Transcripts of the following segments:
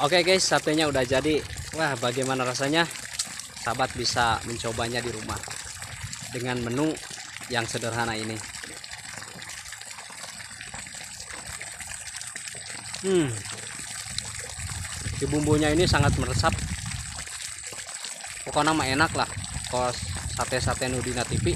Oke guys, satenya udah jadi. Wah, bagaimana rasanya? Sahabat bisa mencobanya di rumah dengan menu yang sederhana ini. Di bumbunya ini sangat meresap. Pokoknya mah enak lah. Kos sate-sate Nudina TV.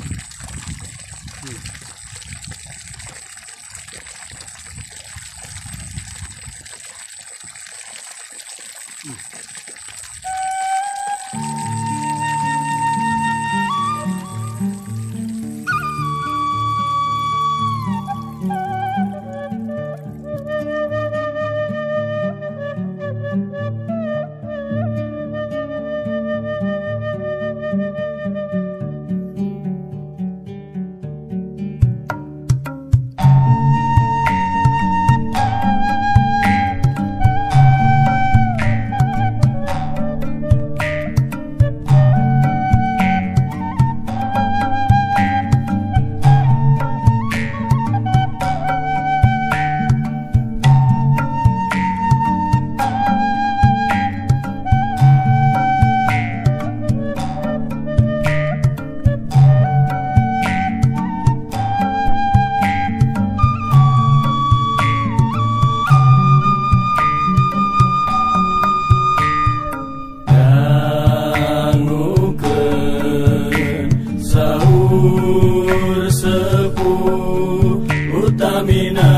Sepuh utamina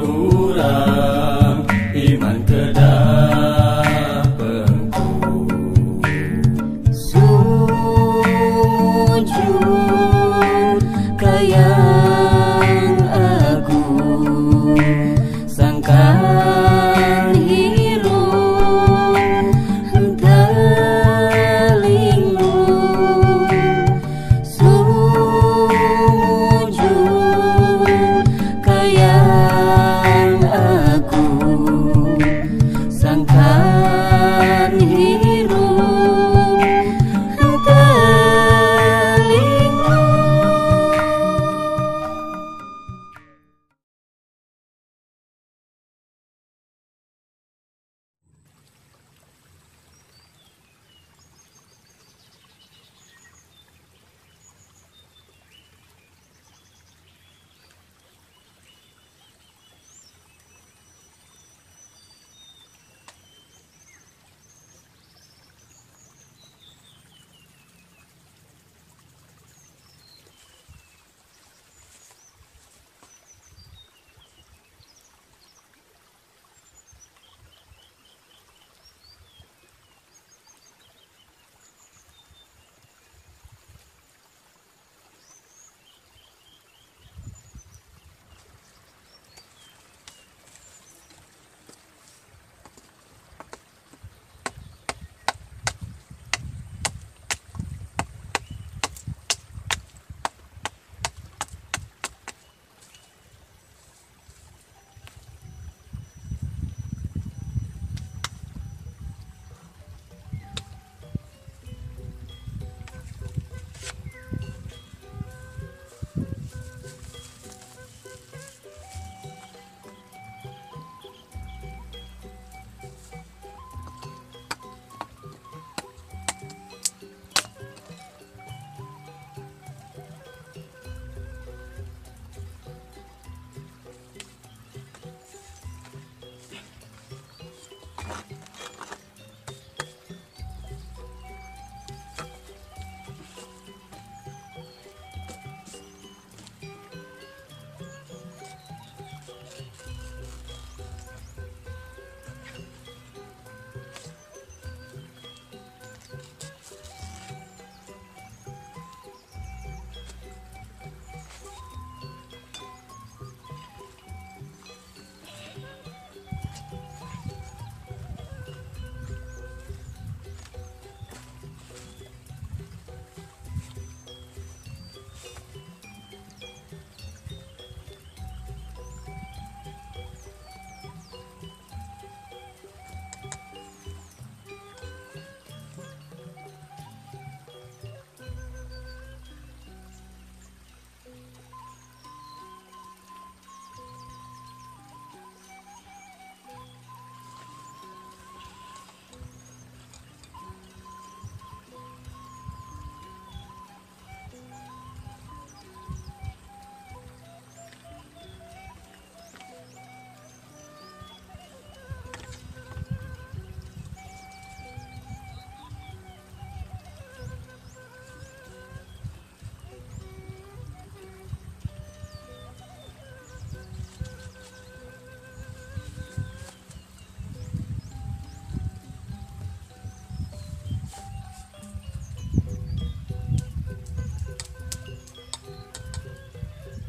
urang iman kedah pengku sujud kayang aku sangkan hirup telingu kayang aku sangkan hirup telingu.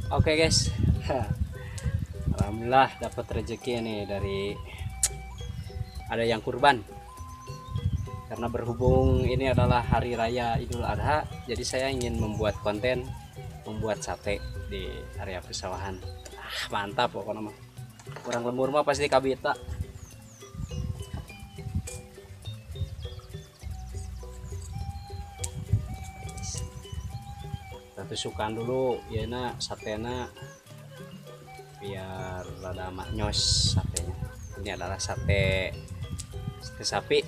Oke guys, alhamdulillah dapat rezeki nih dari ada yang kurban. Karena berhubung ini adalah hari raya Idul Adha, jadi saya ingin membuat konten membuat sate di area pesawahan. Mantap pokoknya mah. Kurang lembur mah pasti kabita. Kita tusukan dulu ya na satena biar rada maknyos satenya. Ini adalah sate sapi.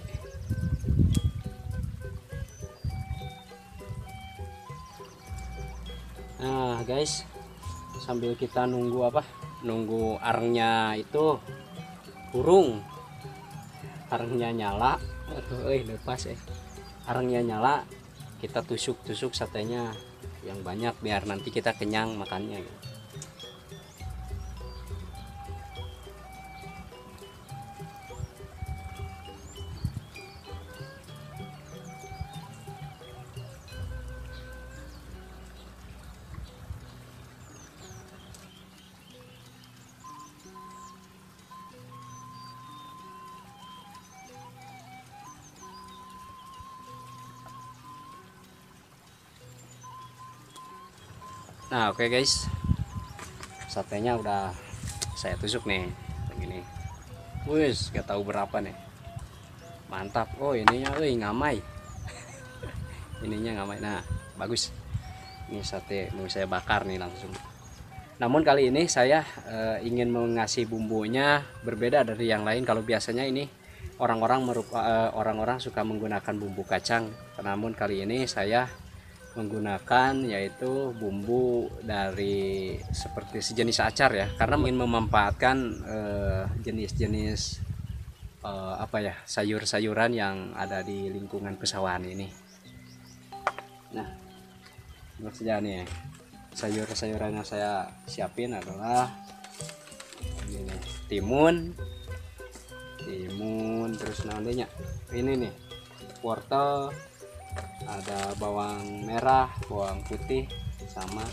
Nah guys, sambil kita nunggu nunggu arengnya itu burung, arengnya nyala. Lepas arengnya nyala, kita tusuk satenya yang banyak biar nanti kita kenyang makannya gitu. Nah oke guys, satenya udah saya tusuk nih begini. Wis gak tahu berapa nih, mantap. Oh ininya ngamai. Ininya ngamai. Nah bagus, ini sate mau saya bakar nih langsung. Namun kali ini saya ingin mengasih bumbunya berbeda dari yang lain. Kalau biasanya ini orang-orang suka menggunakan bumbu kacang, namun kali ini saya menggunakan yaitu bumbu dari seperti sejenis acar ya, karena ingin memanfaatkan jenis-jenis sayur-sayuran yang ada di lingkungan pesawahan ini. Nah maksudnya nih sayur-sayuran yang saya siapin adalah ini nih, timun, terus nantinya ini nih wortel, ada bawang merah, bawang putih, sama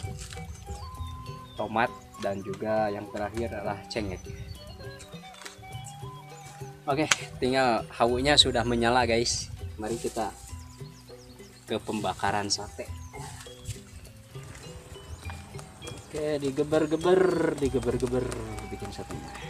tomat, dan juga yang terakhir adalah cengkeh. Oke, tinggal hawunya sudah menyala guys. Mari kita ke pembakaran sate. Oke, digeber-geber bikin satenya.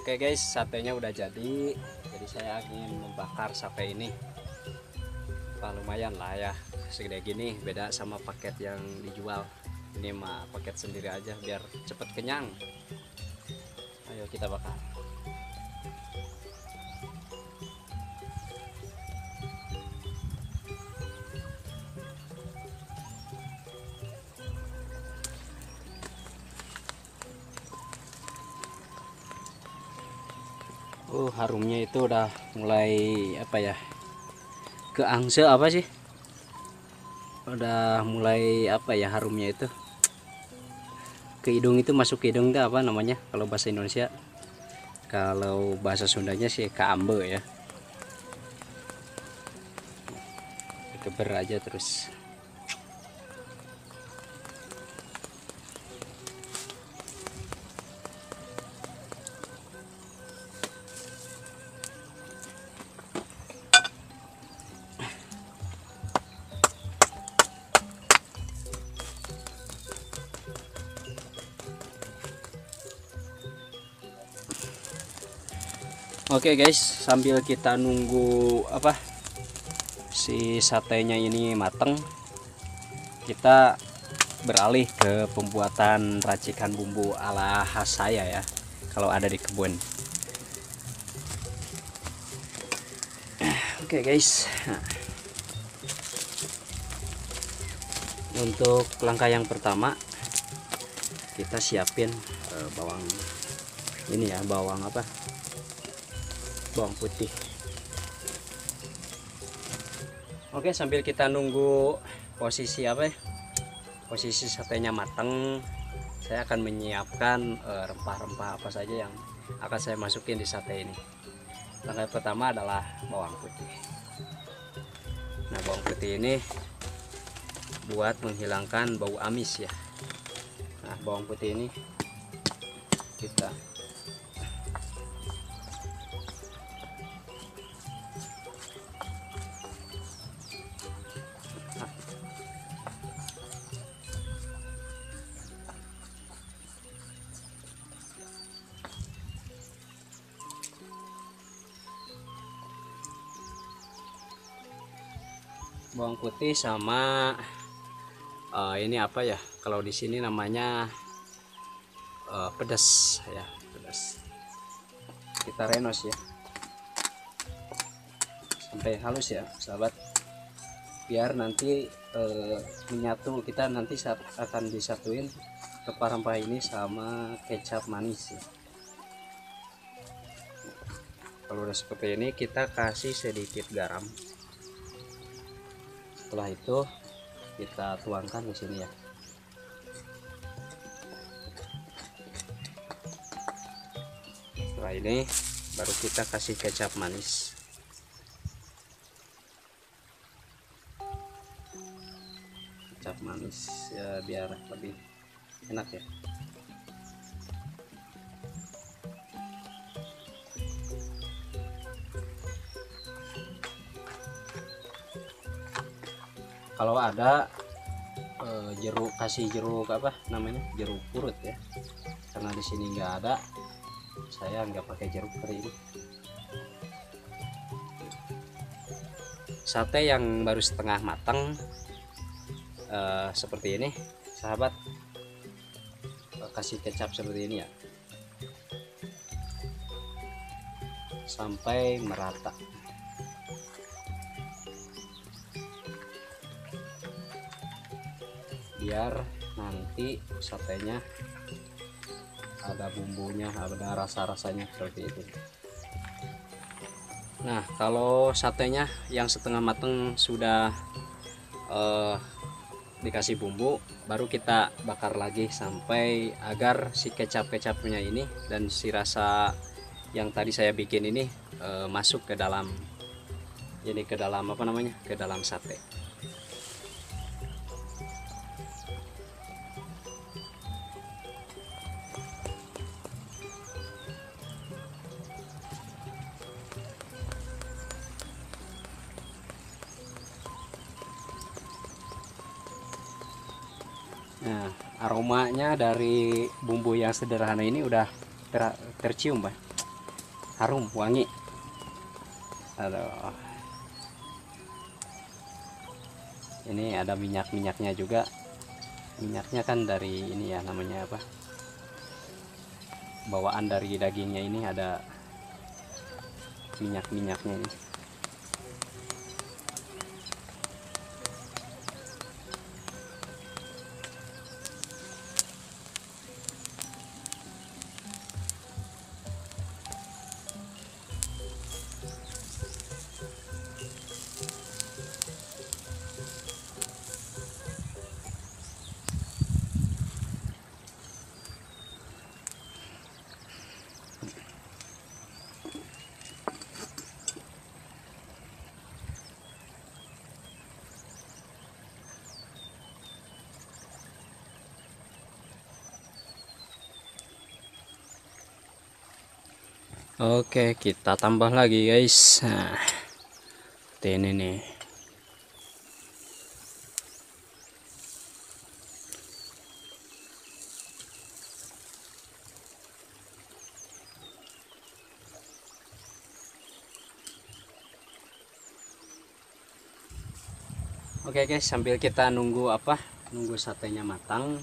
Oke guys, satenya udah jadi saya ingin membakar sate ini. Lumayan lah ya, segede gini, beda sama paket yang dijual. Ini mah paket sendiri aja biar cepet kenyang. Ayo kita bakar. Harumnya itu udah mulai keangse sih, udah mulai harumnya itu ke hidung, itu masuk ke hidung. Itu apa namanya kalau bahasa Indonesia, kalau bahasa Sundanya sih keambe ya. Keber aja terus. Oke guys, sambil kita nunggu si satenya ini mateng, kita beralih ke pembuatan racikan bumbu ala khas saya ya, kalau ada di kebun. Oke guys, untuk langkah yang pertama kita siapin bawang ini ya, bawang bawang putih. Oke, sambil kita nunggu posisi apa ya, posisi satenya matang, saya akan menyiapkan rempah-rempah apa saja yang akan saya masukin di sate ini. Langkah pertama adalah bawang putih. Nah, bawang putih ini buat menghilangkan bau amis ya. Nah, bawang putih ini kita bawang putih sama ini apa ya, kalau di sini namanya pedas ya, pedas. Kita renos ya sampai halus ya sahabat, biar nanti menyatu. Kita nanti akan disatuin rempah-rempah ini sama kecap manis ya. Kalau udah seperti ini kita kasih sedikit garam. Setelah itu kita tuangkan di sini ya. Setelah ini baru kita kasih kecap manis. Kecap manis ya biar lebih enak ya. Kalau ada jeruk, kasih jeruk apa namanya, jeruk purut ya, karena di sini nggak ada, saya nggak pakai jeruk seperti ini. Sate yang baru setengah matang seperti ini sahabat, kasih kecap seperti ini ya sampai merata. Biar nanti satenya ada bumbunya, ada rasa-rasanya seperti itu. Nah, kalau satenya yang setengah matang sudah dikasih bumbu, baru kita bakar lagi sampai agar si kecap-kecapnya ini dan si rasa yang tadi saya bikin ini masuk ke dalam ini, ke dalam apa namanya, ke dalam sate. Nah, aromanya dari bumbu yang sederhana ini udah tercium, Pak. Harum, wangi. Aduh. Ini ada minyak-minyaknya juga. Minyaknya kan dari ini ya, namanya apa? Bawaan dari dagingnya ini ada minyak-minyaknya ini. Oke, kita tambah lagi guys. Nah, ini nih. Oke guys, sambil kita nunggu nunggu satenya matang,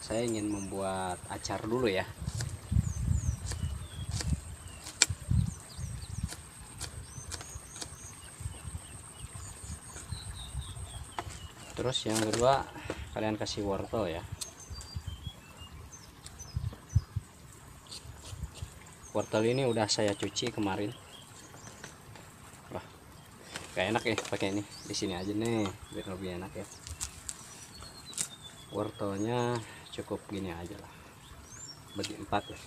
saya ingin membuat acar dulu ya. Terus yang kedua, kalian kasih wortel ya. Wortel ini udah saya cuci kemarin. Wah, Gak enak ya pakai ini, di sini aja nih biar lebih enak ya. Wortelnya cukup gini aja lah, bagi 4 ya.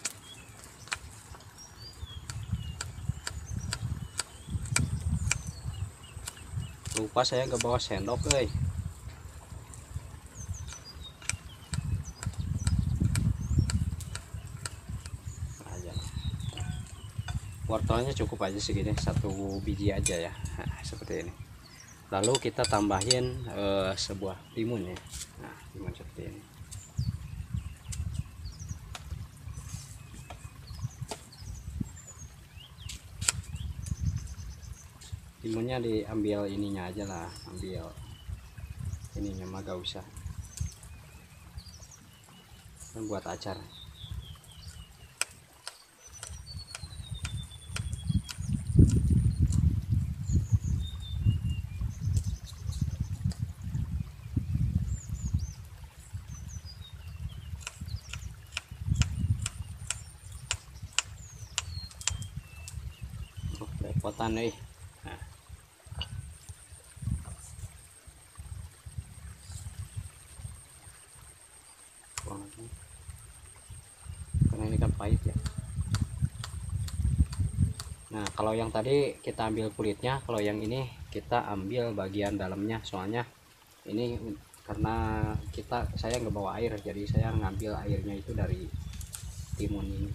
Lupa saya gak bawa sendok guys. Wortelnya cukup aja segini, 1 biji aja ya. Nah, seperti ini. Lalu kita tambahin sebuah timun ya. Nah, timun seperti ini. Timunnya diambil ininya aja lah, ambil ininya mah gak usah. Kan buat acar. Repotan nih. Nah. Karena ini kan pahit ya. Nah, kalau yang tadi kita ambil kulitnya, kalau yang ini kita ambil bagian dalamnya. Soalnya ini karena saya nggak bawa air, jadi saya ngambil airnya itu dari timun ini.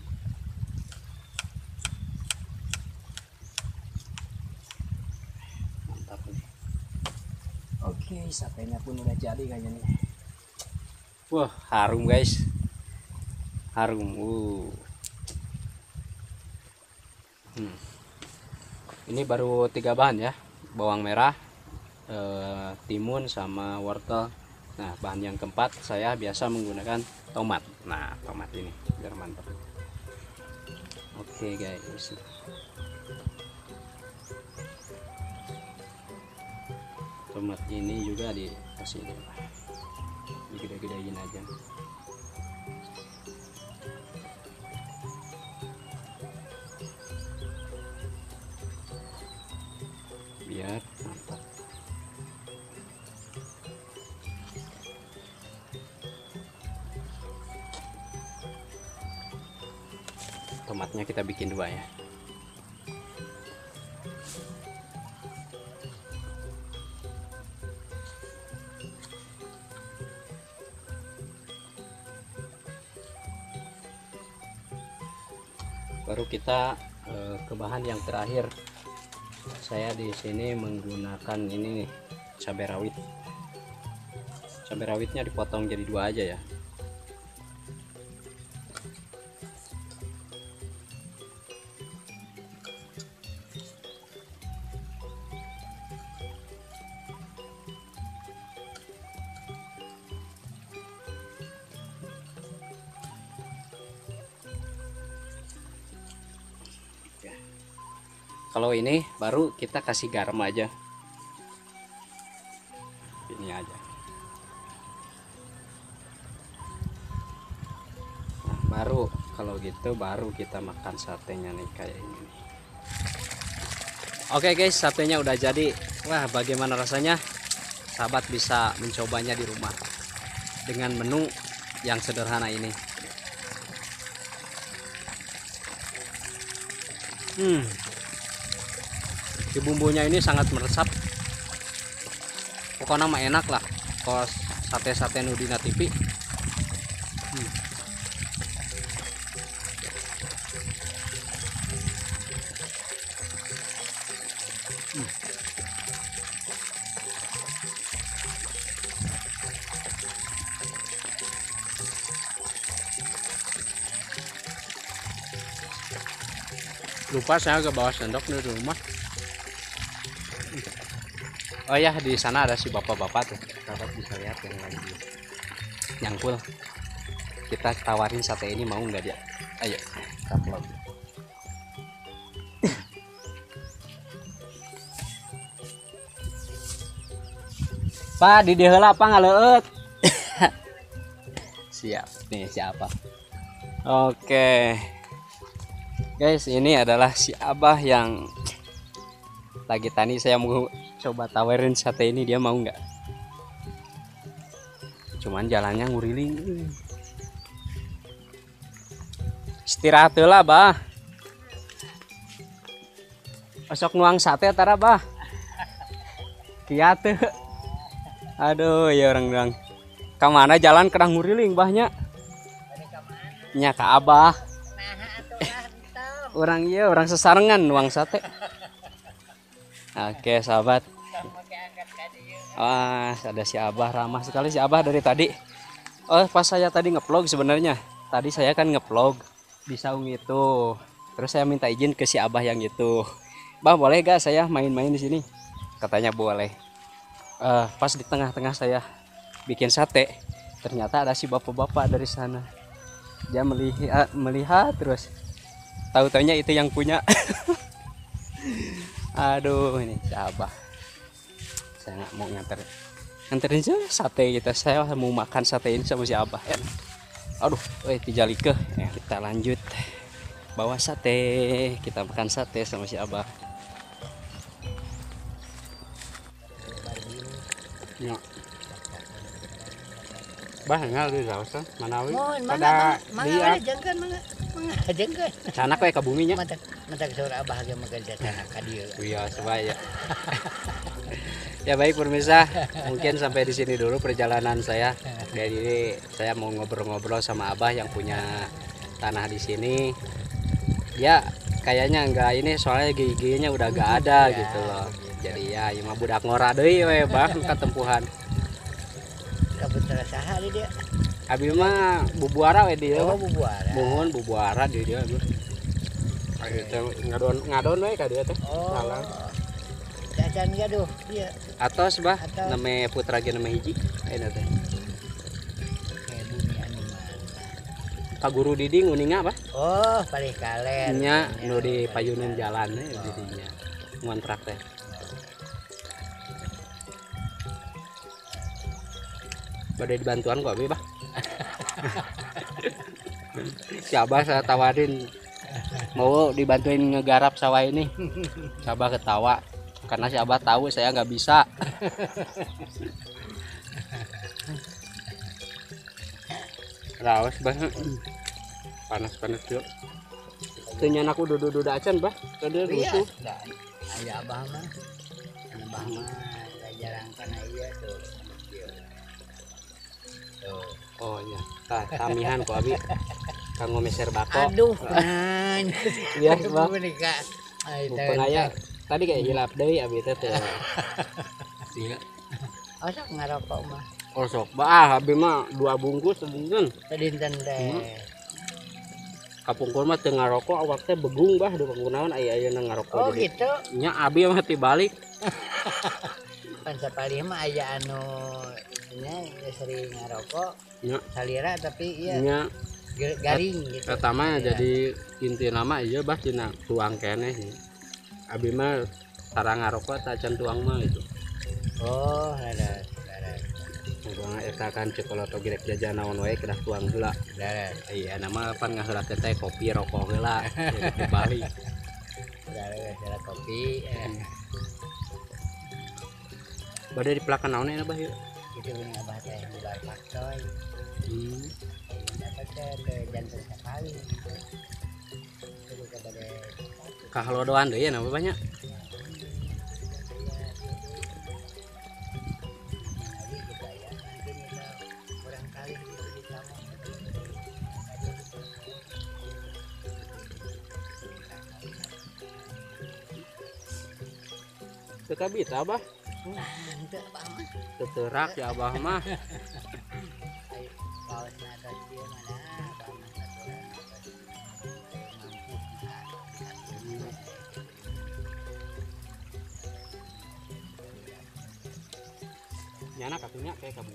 Oke, satenya pun udah jadi kayaknya nih. Wah, harum guys. Harum. Ini baru 3 bahan ya. Bawang merah, timun sama wortel. Nah, bahan yang keempat saya biasa menggunakan tomat. Nah, tomat ini biar mantap. Oke guys. Tomat ini juga dikasih digede-gedein aja. Biar mantap. Tomatnya kita bikin 2 ya. Baru kita ke bahan yang terakhir. Saya di sini menggunakan ini nih, cabai rawit. Cabai rawitnya dipotong jadi 2 aja ya. Kalau ini baru kita kasih garam aja, ini aja. Nah, baru kalau gitu baru kita makan satenya nih kayak ini. Oke guys, satenya udah jadi. Wah, bagaimana rasanya? Sahabat bisa mencobanya di rumah dengan menu yang sederhana ini. Di bumbunya ini sangat meresap. Pokoknya mah enak lah kalau sate-sate Nudina TV. Lupa saya agak bawa sendok di rumah. Oh ya, di sana ada si bapak-bapak tuh. Sahabat bisa lihat yang lagi nyangkul. Kita tawarin sate ini, mau nggak dia? Ayo, kita vlog. Pak, di heula apa ngaleut? Siap. Nih siapa? Oke. Guys, ini adalah si Abah yang lagi tani saya mau coba tawarin sate ini, dia mau nggak? Cuman jalannya nguriling. Istirahat lah bah. Osok nuang sate tara bah. Kiat tuh. Aduh ya orang kemana jalan kerang nguriling bahnya. Nya ke abah. Orang iya orang sesarengan nuang sate. Oke sahabat. Wah, ada si Abah, ramah sekali si Abah dari tadi. Oh, pas saya tadi ngevlog sebenarnya. Tadi saya kan ngevlog di saung itu. Terus saya minta izin ke si Abah yang itu. Bah, boleh gak saya main-main di sini? Katanya boleh. Pas di tengah-tengah saya bikin sate, ternyata ada si bapak-bapak dari sana. Dia melihat terus. Tahu-taunya itu yang punya. Aduh, ini si Abah. Saya nggak mau nganterin sate kita, saya mau makan sate ini sama si Abah ya. Aduh, tijalike ya, kita lanjut bawa sate, kita makan sate sama si Abah ya. Bah ngal di sausan manawi pada dia jengkeun canak we ka buminya mata saur Abah ge magarja canak ka dieu. Iya sebaya. Ya baik pemirsa, mungkin sampai di sini dulu perjalanan saya. Jadi saya mau ngobrol-ngobrol sama Abah yang punya tanah di sini. Ya kayaknya enggak ini soalnya gigi-giginya udah gak ada gitu loh. Jadi ya mah budak ngora deui we Bang katempuhan. Kabeutara saha dia? Abi mah bubuara we dia. Oh bubuara. Muhun bubuara di dia. Ayo teh ngadon we ka dia teh. Oh. Salah. Jajan gaduh iya. Atos bah name putra ge name hiji ayeuna teh. Bumi anu mana? Ka guru Didi nguninga bah. Oh, palih kalen. Nya nu di payunan jalan didinya. Ngontrak teh. Badai dibantuan kok abi bah. Si Abah saya tawarin mau dibantuin ngegarap sawah ini. Si Abah ketawa karena si Abah tahu saya nggak bisa. Rawas bah, panas yuk. Tanya aku duduk acan bah, tadi rusuh. Aya Abah mah, Abah mah jarang kana iya tuh. Oh iya, tamihan kok abi. Kanggo meser bako. Aduh, kan. Iya bah. Bukan aya. Tadi kayak hilap deui abi teh teh. Iya. Osok ngarokok mah. Osok bah abi mah 2 bungkus dinten. Dinten teh. Kapungkur mah teu ngarokok awak teh begung bah di panggunaon aya-aya ngarokok. Oh gitu. Nya abi mah tibalik. Pan sapalih mah aya anu nya sering ngarokok. Nya Salira tapi iya. Nya garing gitu. Eta mah jadi inti nama ieu bah tina tuang keneh. Abi mah sarang ngarokok tak can tuang mah itu. Oh, ada. Ngomong eta kan cekoloto girek jajan naon wae kedah tuang heula. Iya nama pan ngaheula teh kopi rokok heula di Bali. Ada kopi. Bade di pelakan naon bah ieu? Itu geuning Abah teh di bar pakcoy. Dapat teh jantan sekali. Itu kabade Kahalodoan deui ya nama banyak. Teu kabita Abah. henteu Abah mah. Teterak ya Abah mah. Kaosna tos ieu mana Abah mah saturan Nyana katunya kayak kamu.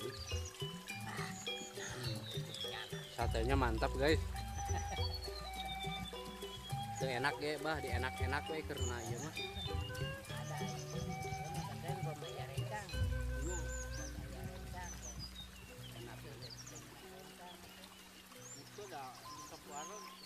Satenya mantap guys. Itu enak ge bah, di enak-enak we karena ieu mah. Itu dah stop warung.